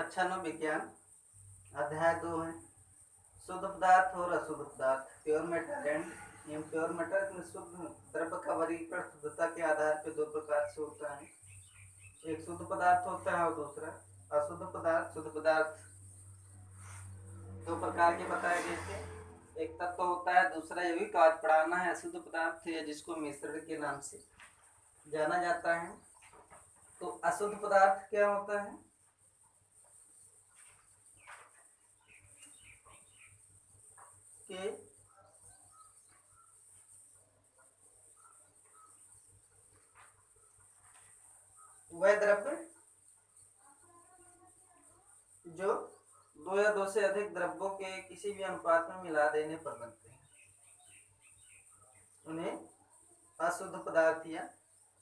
कक्षा 9 विज्ञान अध्याय 2 है शुद्ध पदार्थ और अशुद्ध पदार्थ। Pure metal and impure metal में शुद्ध द्रव्य का वर्गीकरण शुद्धता के आधार पर दो प्रकार से होता है। एक शुद्ध पदार्थ होता है और दूसरा अशुद्ध पदार्थ। शुद्ध पदार्थ दो प्रकार के बताए गए थे, एक तत्व होता है, दूसरा ये भी काज पढ़ाना है। अशुद्ध पदार्थ है जिसको मिश्रण के नाम से जाना जाता है। तो अशुद्ध पदार्थ क्या होता है? कि वह द्रव्य जो दो या दो से अधिक द्रव्यों के किसी भी अनुपात में मिला देने पर बनते हैं, उन्हें अशुद्ध पदार्थ या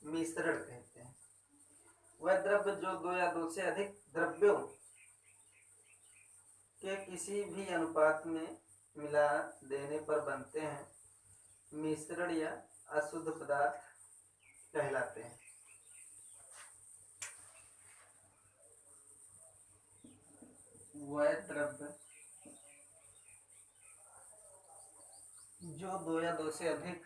मिश्रण कहते हैं। वह द्रव्य जो दो या दो से अधिक द्रव्यों के किसी भी अनुपात में मिला देने पर बनते हैं, मिश्रण या अशुद्ध पदार्थ कहलाते हैं। वह द्रव्य जो दो या दो से अधिक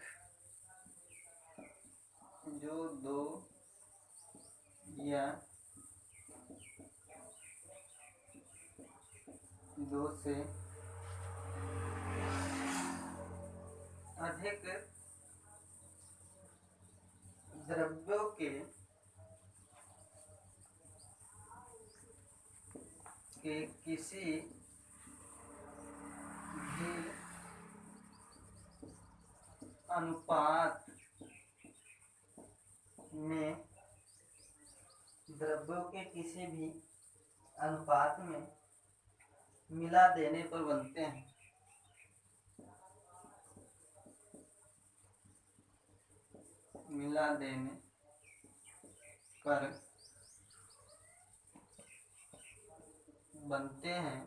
द्रव्यों के किसी भी अनुपात में मिला देने पर बनते हैं। मिला देने पर बनते हैं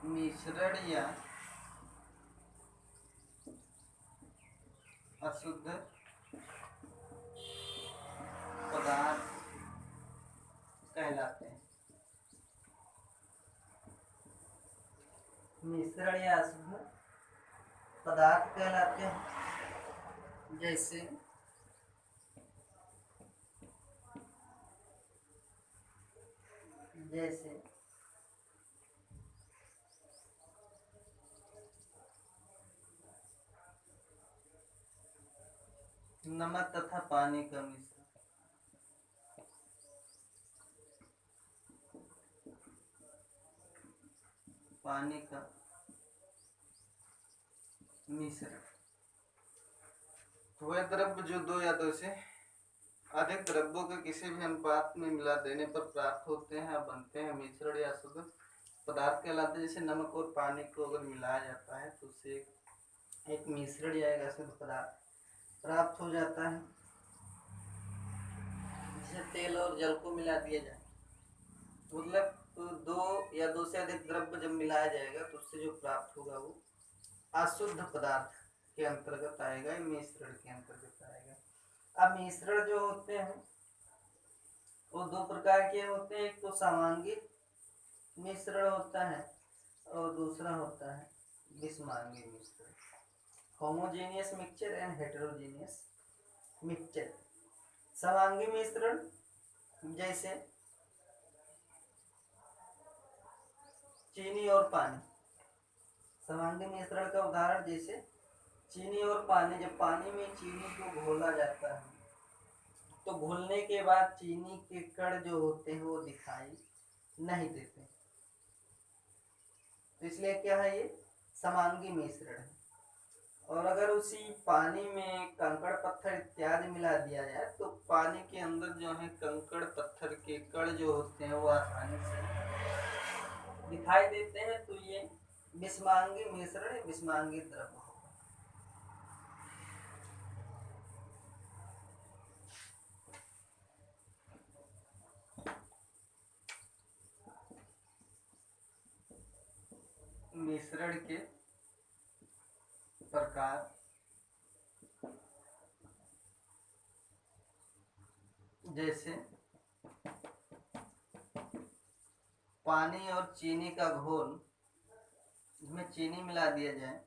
मिश्रण या अशुद्ध पदार्थ कहलाते हैं। मिश्रण या अशुद्ध पदार्थ कहलाते हैं। जैसे नमक तथा पानी का मिश्रण। वह द्रव्य जो दो या दो से अधिक द्रव्यों के किसी भी अनुपात में मिला देने पर प्राप्त होते हैं और बनते हैं मिश्रण या शुद्ध पदार्थ कहलाते हैं। जैसे नमक और पानी को अगर मिलाया जाता है तो उससे एक मिश्रण या एक अशुद्ध पदार्थ प्राप्त हो जाता है। जैसे तेल और जल को मिला दिया जाए, मतलब तो दो या दो से अधिक द्रव्य जब मिलाया जाएगा तो उससे जो प्राप्त होगा वो अशुद्ध पदार्थ के अंतर्गत आएगा, मिश्रण के अंतर्गत आएगा। अब मिश्रण जो होते हैं वो दो प्रकार के होते हैं, एक तो समांगिक मिश्रण होता है और दूसरा होता है विषमांगी मिश्रण। Homogeneous mixture and heterogeneous mixture. समांगी मिश्रण जैसे चीनी और पानी। समांगी मिश्रण का उदाहरण जैसे चीनी और पानी। जब पानी में चीनी को घोला जाता है तो घुलने के बाद चीनी के कण जो होते हैं वो दिखाई नहीं देते, तो इसलिए क्या है, ये समांगी मिश्रण है। और अगर उसी पानी में कंकड़ पत्थर इत्यादि मिला दिया जाए तो पानी के अंदर जो है कंकड़ पत्थर के कण जो होते हैं वो आसानी से दिखाई देते हैं, तो ये विषमांगी मिश्रण, विषमांगी द्रव्य होगा। मिश्रण के प्रकार जैसे पानी और चीनी का घोल, इसमें चीनी मिला दिया जाए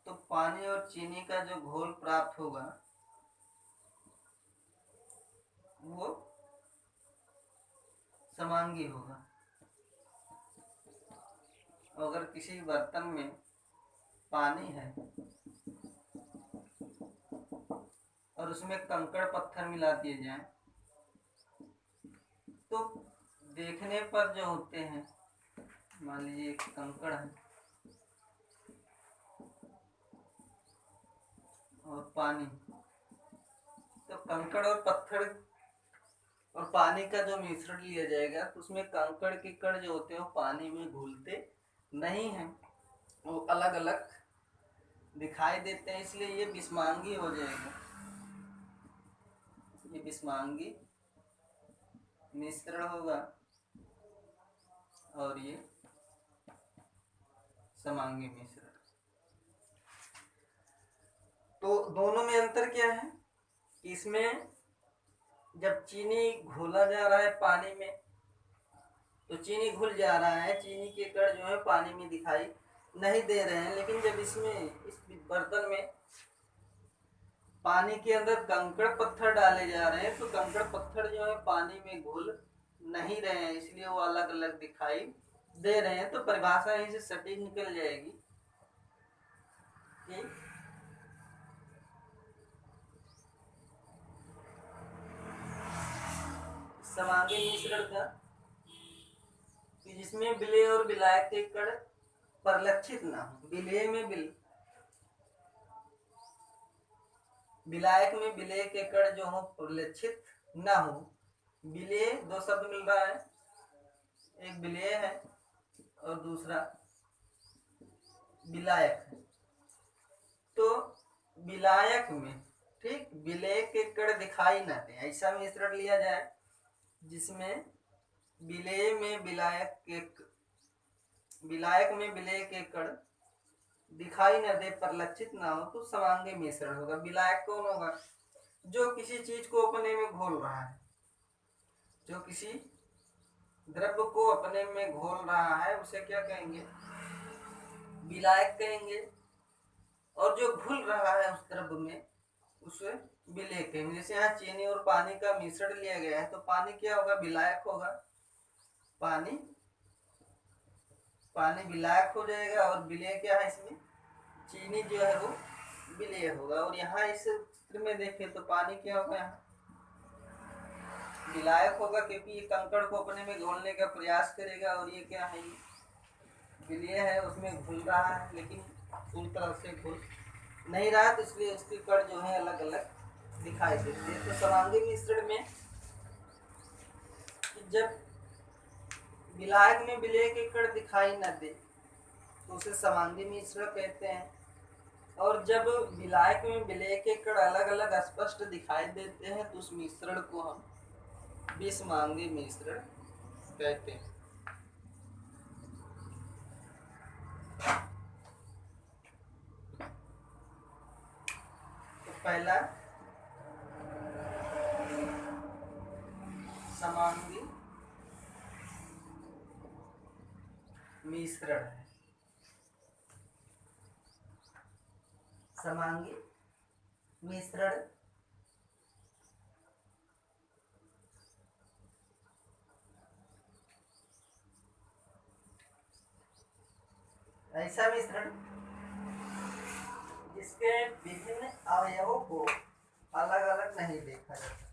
तो पानी और चीनी का जो घोल प्राप्त होगा वो समांगी होगा। अगर किसी बर्तन में पानी है और उसमें कंकड़ पत्थर मिला दिए जाए तो देखने पर जो होते हैं, मान लीजिए एक कंकड़ है और पानी, तो कंकड़ और पत्थर और पानी का जो मिश्रण लिया जाएगा तो उसमें कंकड़ के कण जो होते हैं वो पानी में घुलते नहीं हैं, वो अलग अलग दिखाई देते हैं, इसलिए ये बिस्मांगी हो जाएगा। ये बिस्मांगी मिश्रण होगा और ये समांगी मिश्रण। तो दोनों में अंतर क्या है? इसमें जब चीनी घोला जा रहा है पानी में तो चीनी घुल जा रहा है, चीनी के कण जो है पानी में दिखाई नहीं दे रहे हैं, लेकिन जब इसमें इस बर्तन में पानी के अंदर कंकड़ पत्थर डाले जा रहे हैं तो कंकड़ पत्थर जो है पानी में घुल नहीं रहे हैं, इसलिए वो अलग अलग दिखाई दे रहे हैं। तो परिभाषा यहीं से सटीक निकल जाएगी कि समांगी मिश्रण का कि जिसमें विलेय और विलायक के कण परिलक्षित ना हो। विलेय में विलायक में विलेय के कण जो हो परिलक्षित ना हो। विलेय, दो शब्द मिल रहा है, एक विलेय है और दूसरा विलायक है। तो विलायक में, ठीक, विलेय के कण दिखाई ना दे, ऐसा मिश्रण लिया जाए जिसमें विलेय में विलायक में विलेय के कण दिखाई न दे, परिलक्षित ना हो, तो समांगी मिश्रण होगा। विलायक कौन होगा? जो किसी चीज को अपने में घोल रहा है, जो किसी द्रव्य को अपने में घोल रहा है उसे क्या कहेंगे? विलायक कहेंगे। और जो घुल रहा है उस द्रव्य में उसे विलेय कहेंगे। जैसे यहाँ चीनी और पानी का मिश्रण लिया गया है तो पानी क्या होगा? विलायक होगा। पानी विलायक हो जाएगा और विलेय क्या है? इसमें चीनी जो है वो विलेय होगा। और यहाँ इस चित्र में देखें तो पानी क्या होगा? यहाँ विलायक होगा क्योंकि ये कंकड़ को अपने में घोलने का प्रयास करेगा और ये क्या है? विलेय है, उसमें घुल रहा है लेकिन पूरी तरह से घुल नहीं रहा, तो इसलिए उसके कण जो है अलग अलग दिखाई देते हैं। तो समांगी मिश्रण में जब विलायक में विलेय के कण दिखाई न दे तो उसे समांगी मिश्रण कहते हैं। और जब विलायक में विलेय के कण अलग अलग स्पष्ट दिखाई देते हैं तो उस मिश्रण को हम बिस्मांगी मिश्रण कहते हैं। तो पहला समांगी मिश्रण है। समांगी मिश्रण ऐसा मिश्रण जिसके विभिन्न अवयवों को अलग अलग नहीं देखा जा सकता।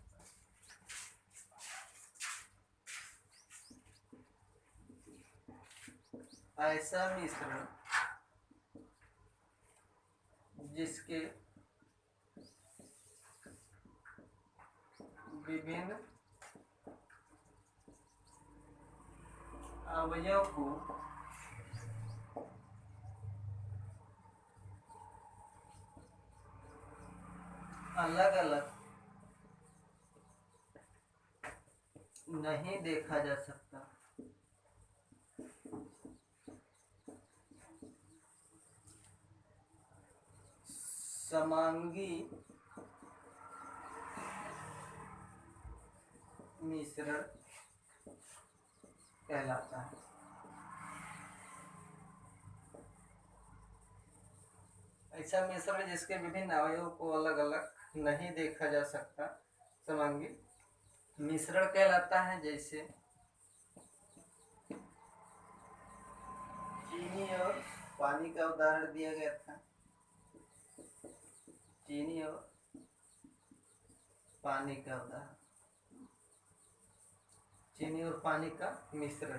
ऐसा मिश्रण जिसके विभिन्न अवयव को अलग अलग नहीं देखा जा सकता। समांगी मिश्रण कहलाता है। ऐसा मिश्रण जिसके विभिन्न अवयवों को अलग अलग नहीं देखा जा सकता समांगी मिश्रण कहलाता है। जैसे चीनी और पानी का उदाहरण दिया गया था। चीनी और पानी का उदाहरण, चीनी और पानी का मिश्रण।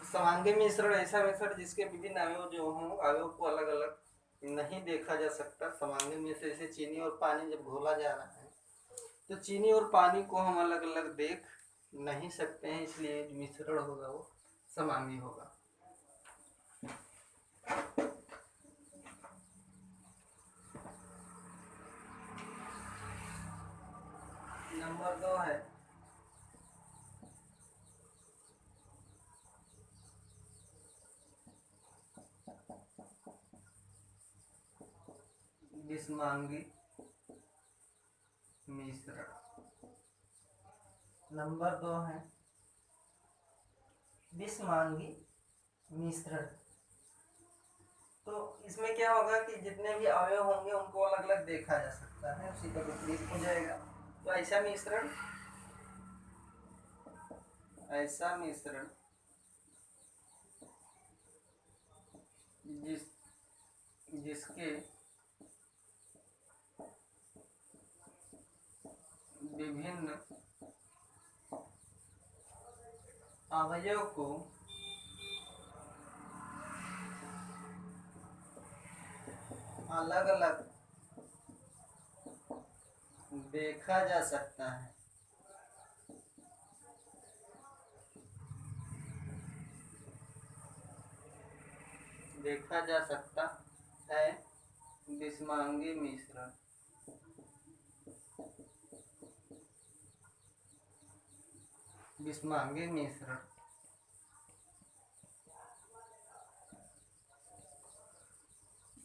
समांगी मिश्रण ऐसा मिश्रण जिसके विभिन्न अवयव जो हों अवयव को अलग अलग नहीं देखा जा सकता। समांगी मिश्रण जैसे चीनी और पानी जब घोला जा रहा है तो चीनी और पानी को हम अलग अलग देख नहीं सकते हैं, इसलिए जो मिश्रण होगा वो समांगी होगा। नंबर 2 है विषमांगी मिश्रण। नंबर 2 है विषमांगी मिश्रण। तो इसमें क्या होगा कि जितने भी अवयव होंगे उनको अलग अलग देखा जा सकता है, उसी का विपरीत हो जाएगा। तो ऐसा मिश्रण जिसके विभिन्न अवयव को अलग अलग देखा जा सकता है। देखा जा सकता है विषमांगी मिश्रण। विषमांगी मिश्रण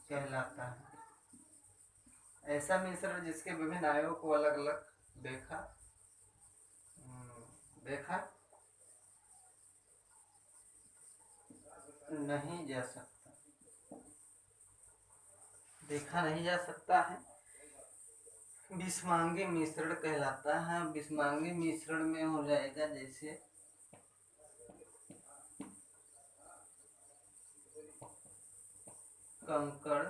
कहलाता है ऐसा मिश्रण जिसके विभिन्न अवयवों को अलग अलग देखा नहीं जा सकता। देखा नहीं जा सकता है विषमांगी मिश्रण कहलाता है। विषमांगी मिश्रण में हो जाएगा जैसे कंकड़,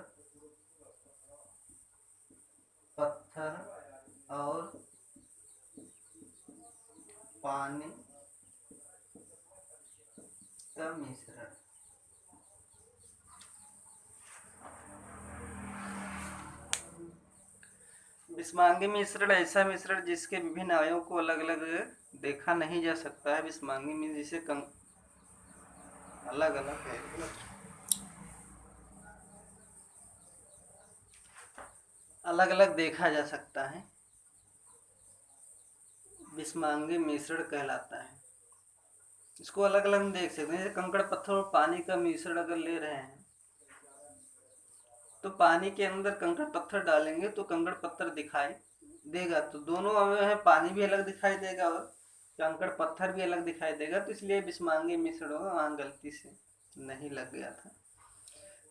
पत्थर और पानी का मिश्रण। विषमांगी मिश्रण ऐसा मिश्रण जिसके विभिन्न अवयवों को अलग अलग देखा नहीं जा सकता है। विषमांगी में जैसे अलग अलग है, अलग अलग देखा जा सकता है, विषमांगी मिश्रण कहलाता है। इसको अलग अलग देख सकते हैं। जैसे कंकड़ पत्थर और पानी का मिश्रण अगर ले रहे हैं तो पानी के अंदर कंकड़ पत्थर डालेंगे तो कंकड़ पत्थर दिखाई देगा। तो दोनों अवयव है, पानी भी अलग दिखाई देगा और कंकड़ पत्थर भी अलग दिखाई देगा। तो इसलिए विषमांगी मिश्रण होगा, वहां गलती से नहीं लग गया था।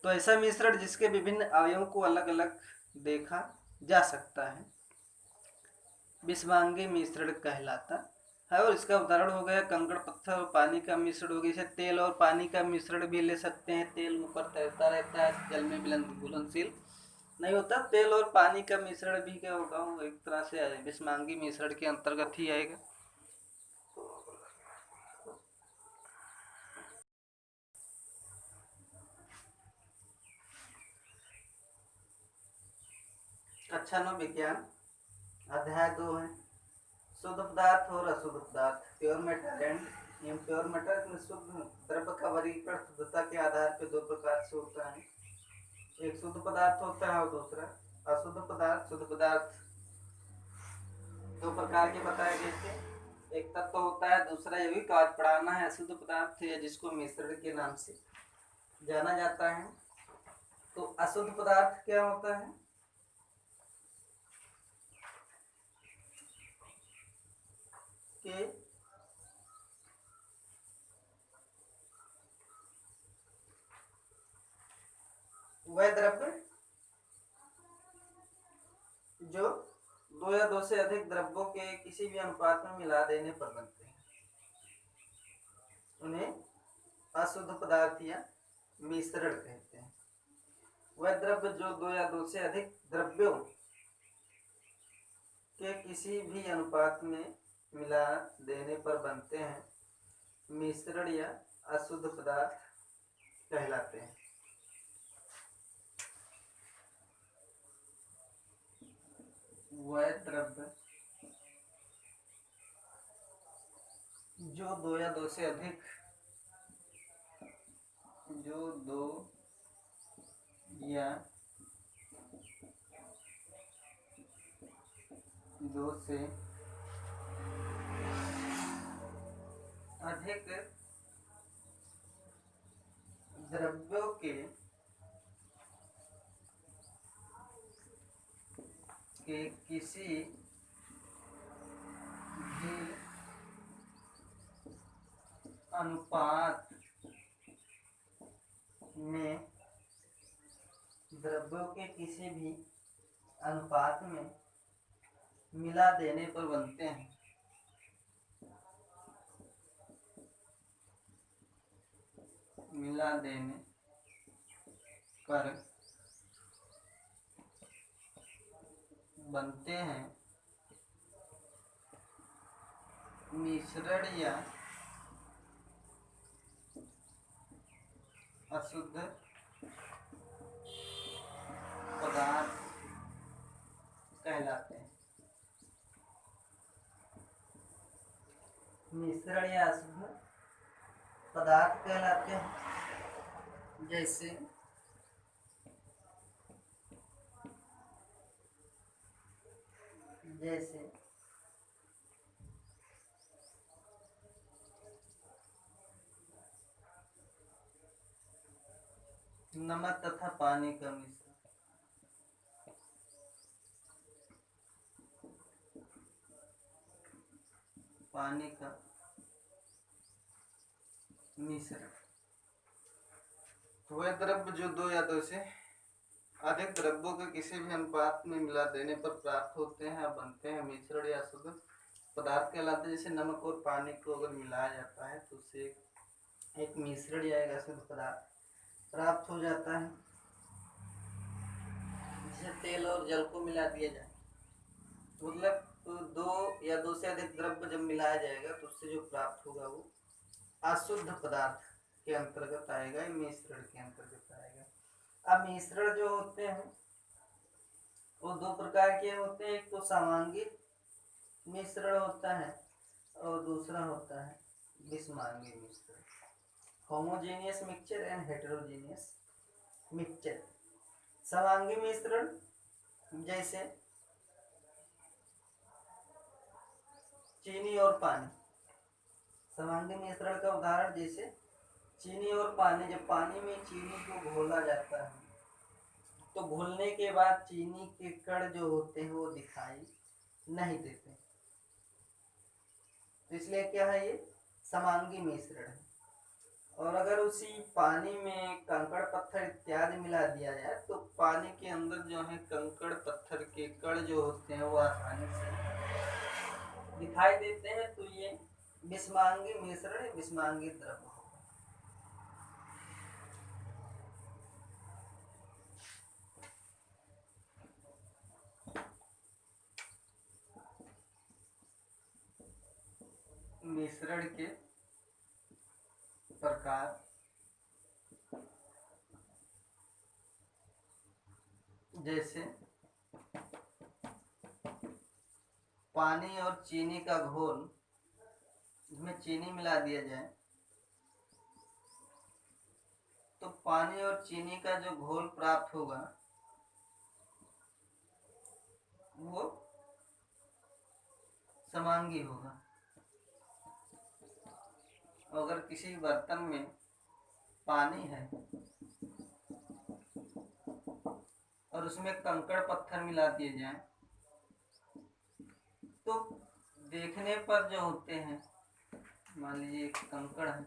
तो ऐसा मिश्रण जिसके विभिन्न अवयवों को अलग अलग देखा जा सकता है विषमांगी मिश्रण कहलाता है। और इसका उदाहरण हो गया कंकड़ पत्थर और पानी का मिश्रण हो गया। जैसे तेल और पानी का मिश्रण भी ले सकते हैं। तेल ऊपर तैरता रहता है, जल में घुलनशील नहीं होता। तेल और पानी का मिश्रण भी क्या होगा, वो एक तरह से विषमांगी मिश्रण के अंतर्गत ही आएगा। कक्षा 9 विज्ञान अध्याय 2 है शुद्ध पदार्थ और अशुद्ध पदार्थ, pure metal and impure metal. में शुद्ध द्रव्य का वर्गीकरण शुद्धता के आधार पर 2 प्रकार से होता है। एक शुद्ध पदार्थ होता है और दूसरा अशुद्ध पदार्थ। शुद्ध पदार्थ 2 प्रकार के बताए गए थे। एक तत्व होता है, दूसरा ये भी आज पढ़ाना है अशुद्ध पदार्थ है जिसको मिश्रण के नाम से जाना जाता है। तो अशुद्ध पदार्थ क्या होता है? के वह द्रव्य जो दो या दो से अधिक द्रव्यों के किसी भी अनुपात में मिला देने पर बनते हैं, उन्हें अशुद्ध पदार्थ या मिश्रण कहते हैं। वह द्रव्य जो दो या दो से अधिक द्रव्यों के किसी भी अनुपात में मिला देने पर बनते हैं, मिश्रण या अशुद्ध पदार्थ कहलाते हैं। वह द्रव्य जो दो या दो से अधिक द्रव्यों के किसी भी अनुपात में मिला देने पर बनते हैं, मिला देने पर बनते हैं मिश्रण या अशुद्ध पदार्थ कहलाते हैं। मिश्रण या अशुद्ध पदार्थ कहलाते हैं। जैसे नमक तथा पानी का मिश्रण, वह द्रव्य जो दो या दो से अधिक द्रव्यों के किसी भी अनुपात में मिला देने पर प्राप्त होते हैं और बनते हैं मिश्रण या शुद्ध पदार्थ कहलाते हैं। जैसे नमक और पानी को अगर मिलाया जाता है तो उससे एक मिश्रण या एक अशुद्ध पदार्थ प्राप्त हो जाता है। जैसे तेल और जल को मिला दिया जाए, मतलब दो या दो से अधिक द्रव्य जब मिलाया जाएगा तो उससे जो प्राप्त होगा वो अशुद्ध पदार्थ के अंतर्गत आएगा, मिश्रण के अंतर्गत आएगा। अब मिश्रण जो होते हैं वो दो प्रकार के होते हैं, एक तो समांगी मिश्रण होता है और दूसरा होता है विषमांगी मिश्रण, homogeneous mixture and heterogeneous mixture. समांगी मिश्रण जैसे चीनी और पानी, समांगी मिश्रण का उदाहरण जैसे चीनी और पानी। जब पानी में चीनी को घोला जाता है तो घुलने के बाद चीनी के कण जो होते हैं वो दिखाई नहीं देते, तो इसलिए क्या है, ये समांगी मिश्रण है। और अगर उसी पानी में कंकड़ पत्थर इत्यादि मिला दिया जाए तो पानी के अंदर जो है कंकड़ पत्थर के कण जो होते हैं वो आसानी से दिखाई देते हैं, तो ये विषमांगी मिश्रण, विषमांगी द्रव्य। मिश्रण के प्रकार जैसे पानी और चीनी का घोल, इसमें चीनी मिला दिया जाए तो पानी और चीनी का जो घोल प्राप्त होगा वो समांगी होगा। अगर किसी बर्तन में पानी है और उसमें कंकड़ पत्थर मिला दिए जाए तो देखने पर जो होते हैं, मान लीजिए एक कंकड़ है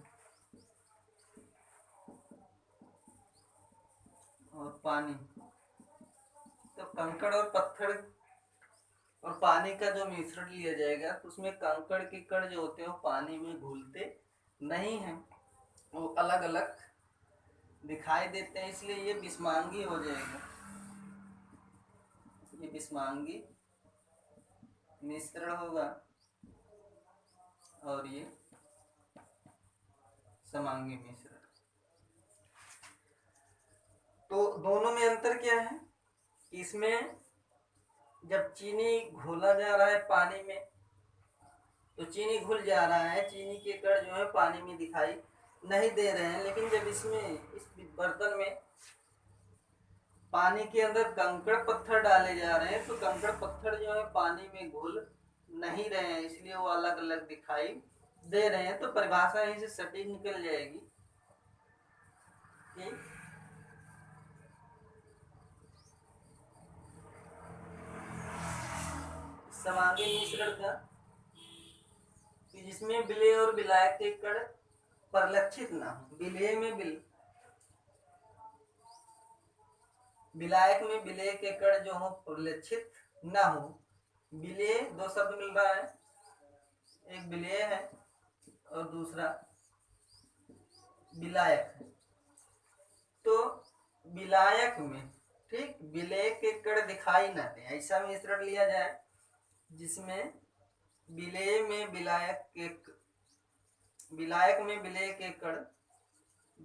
और पानी, तो कंकड़ और पत्थर और पानी का जो मिश्रण लिया जाएगा तो उसमें कंकड़ के कण जो होते हैं वो पानी में घुलते नहीं हैं, वो अलग अलग दिखाई देते हैं, इसलिए ये विषमांगी हो जाएगा। ये विषमांगी मिश्रण होगा और ये समांगी मिश्रण। तो दोनों में अंतर क्या है? इसमें जब चीनी घोला जा रहा है पानी में तो चीनी घुल जा रहा है, चीनी के कण जो है पानी में दिखाई नहीं दे रहे हैं, लेकिन जब इसमें इस बर्तन में पानी के अंदर कंकड़ पत्थर डाले जा रहे हैं तो कंकड़ पत्थर जो है पानी में घुल नहीं रहे हैं, इसलिए वो अलग अलग दिखाई दे रहे हैं। तो परिभाषा यहीं से सटीक निकल जाएगी कि समांगी मिश्रण का कि जिसमें विलेय और विलायक के कण परिलक्षित ना हो। विलेय में विलायक में विलेय के कण जो हो परिलक्षित ना हो। विलेय, दो शब्द मिल रहा है, एक विलेय है और दूसरा विलायक है। तो विलायक में, ठीक, विलेय के कण दिखाई ना दे, ऐसा मिश्रण लिया जाए जिसमें विलेय में विलायक में विलेय के कण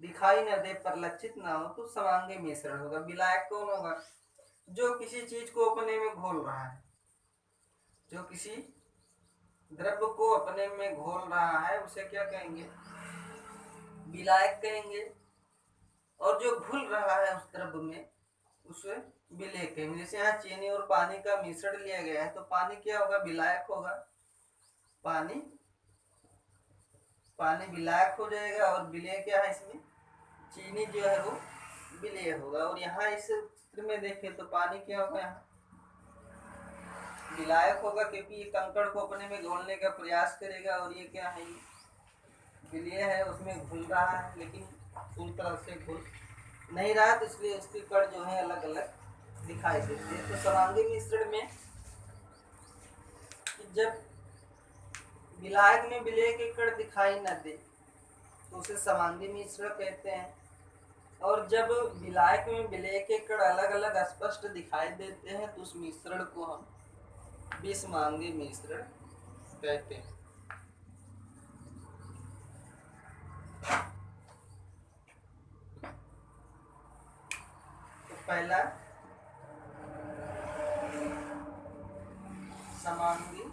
दिखाई न दे, परिलक्षित ना हो, तो समांगी मिश्रण होगा। विलायक कौन होगा? जो किसी चीज को अपने में घोल रहा है, जो किसी द्रव्य को अपने में घोल रहा है उसे क्या कहेंगे? विलायक कहेंगे। और जो घुल रहा है उस द्रव्य में उसे विलेय कहेंगे। जैसे यहाँ चीनी और पानी का मिश्रण लिया गया है तो पानी क्या होगा? विलायक होगा। पानी विलायक हो जाएगा और विलेय क्या है इसमें? चीनी जो है वो विलेय होगा। और यहाँ इस चित्र में देखें तो पानी क्या होगा? यहाँ विलायक होगा क्योंकि ये कंकड़ को अपने में घोलने का प्रयास करेगा, और ये क्या है? विलेय है, उसमें घुल रहा है लेकिन पूरी तरह से घुल नहीं रहा, तो इसलिए उसके कण जो है अलग अलग दिखाई देते हैं। तो समांगी मिश्रण में जब विलायक में विलेय के कण दिखाई न दे तो उसे समांगी मिश्रण कहते हैं, और जब विलायक में विलेय के कण अलग अलग स्पष्ट दिखाई देते हैं तो उस मिश्रण को हम विषमांगी मिश्रण कहते हैं। तो पहला समांगी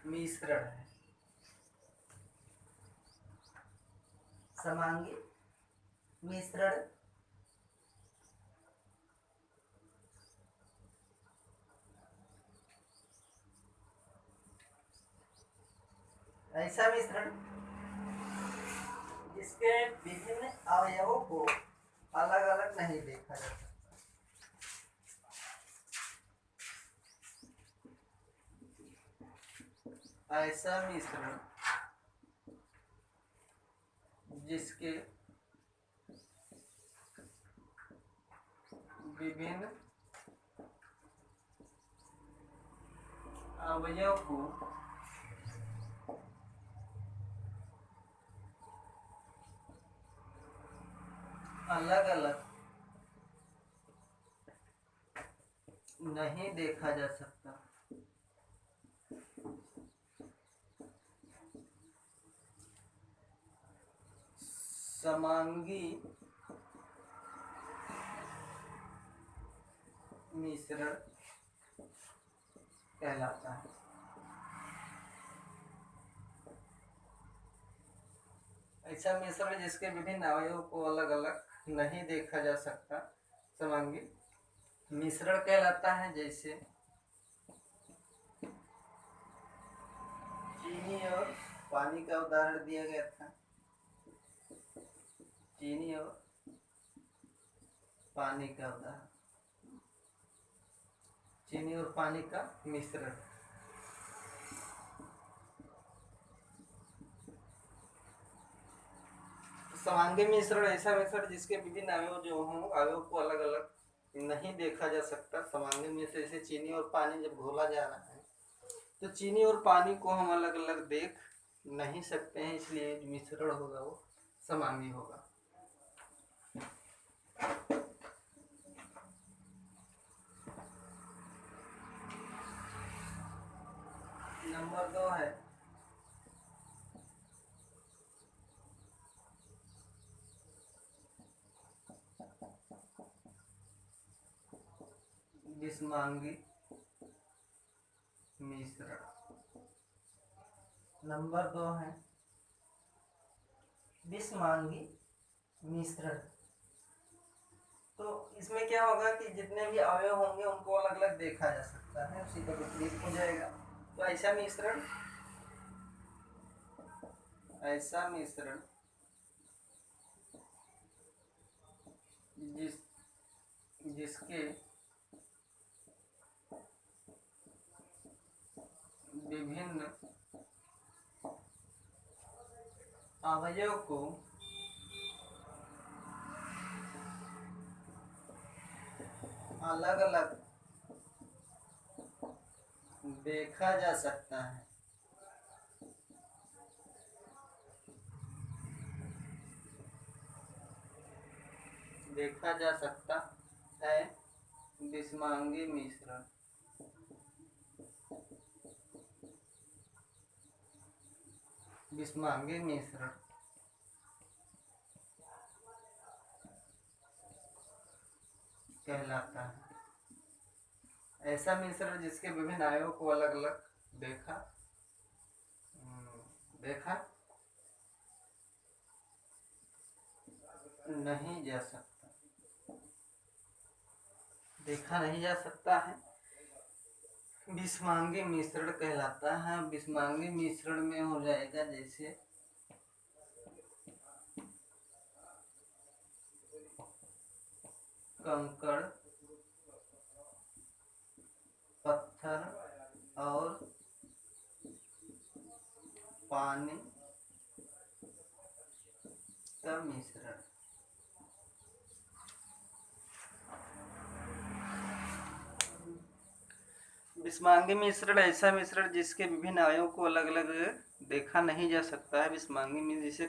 मिश्रण है। समांगी मिश्रण ऐसा मिश्रण जिसके विभिन्न अवयवों को अलग अलग नहीं देखा जा सकता। ऐसा मिश्रण जिसके विभिन्न अवयव को अलग अलग नहीं देखा जा सकता। समांगी मिश्रण कहलाता है। ऐसा मिश्रण जिसके विभिन्न अवयवों को अलग अलग नहीं देखा जा सकता समांगी मिश्रण कहलाता है। जैसे चीनी और पानी का उदाहरण दिया गया था। चीनी और पानी का उदाहरण, चीनी और पानी का मिश्रण। समांगी मिश्रण ऐसा मिश्रण जिसके विभिन्न अवयव जो हों, अवयव को अलग अलग नहीं देखा जा सकता। समांगी मिश्रण जैसे चीनी और पानी जब घोला जा रहा है तो चीनी और पानी को हम अलग अलग देख नहीं सकते हैं, इसलिए जो मिश्रण होगा वो समांगी होगा। नंबर 2 है विषमांगी मिश्रण। नंबर 2 है विषमांगी मिश्रण। तो इसमें क्या होगा कि जितने भी अवयव होंगे उनको अलग अलग देखा जा सकता है, उसी का विपरीत हो जाएगा। तो ऐसा मिश्रण जिसके विभिन्न अवयव को अलग अलग देखा जा सकता है। विषमांगी मिश्रण। विषमांगी मिश्रण कहलाता है ऐसा मिश्रण जिसके विभिन्न अवयवों को अलग अलग देखा नहीं जा सकता है, विषमांगी मिश्रण कहलाता है। विषमांगी मिश्रण में हो जाएगा जैसे कंकड़, पत्थर और पानी का मिश्रण। विषमांगी मिश्रण ऐसा मिश्रण जिसके विभिन्न अवयवों को अलग अलग देखा नहीं जा सकता है। विषमांगी में जैसे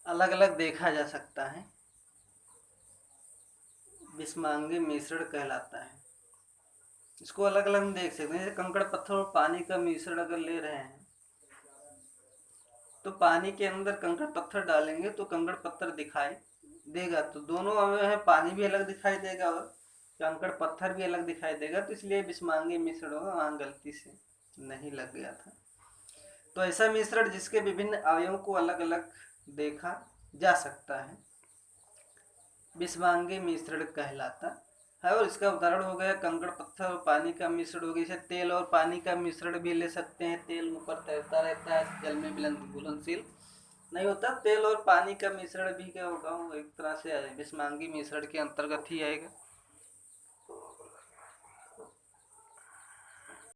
अलग अलग देखा जा सकता है, विषमांगी मिश्रण कहलाता है। इसको अलग अलग देख सकते हैं। जैसे कंकड़, पत्थर और पानी का मिश्रण अगर ले रहे हैं तो पानी के अंदर कंकड़ पत्थर डालेंगे तो कंकड़ पत्थर दिखाई देगा, तो दोनों अवयव है, पानी भी अलग दिखाई देगा और कंकड़ पत्थर भी अलग दिखाई देगा। तो इसलिए विषमांगी मिश्रण होगा, वहाँ गलती से नहीं लग गया था। तो ऐसा मिश्रण जिसके विभिन्न अवयवों को अलग अलग देखा जा सकता है विषमांगी मिश्रण कहलाता है। और इसका उदाहरण हो गया कंकड़, पत्थर और पानी का मिश्रण हो गया। जैसे तेल और पानी का मिश्रण भी ले सकते हैं। तेल ऊपर तैरता रहता है, जल में घुलनशील नहीं होता। तेल और पानी का मिश्रण भी क्या होगा, वो एक तरह से विषमांगी मिश्रण के अंतर्गत ही आएगा।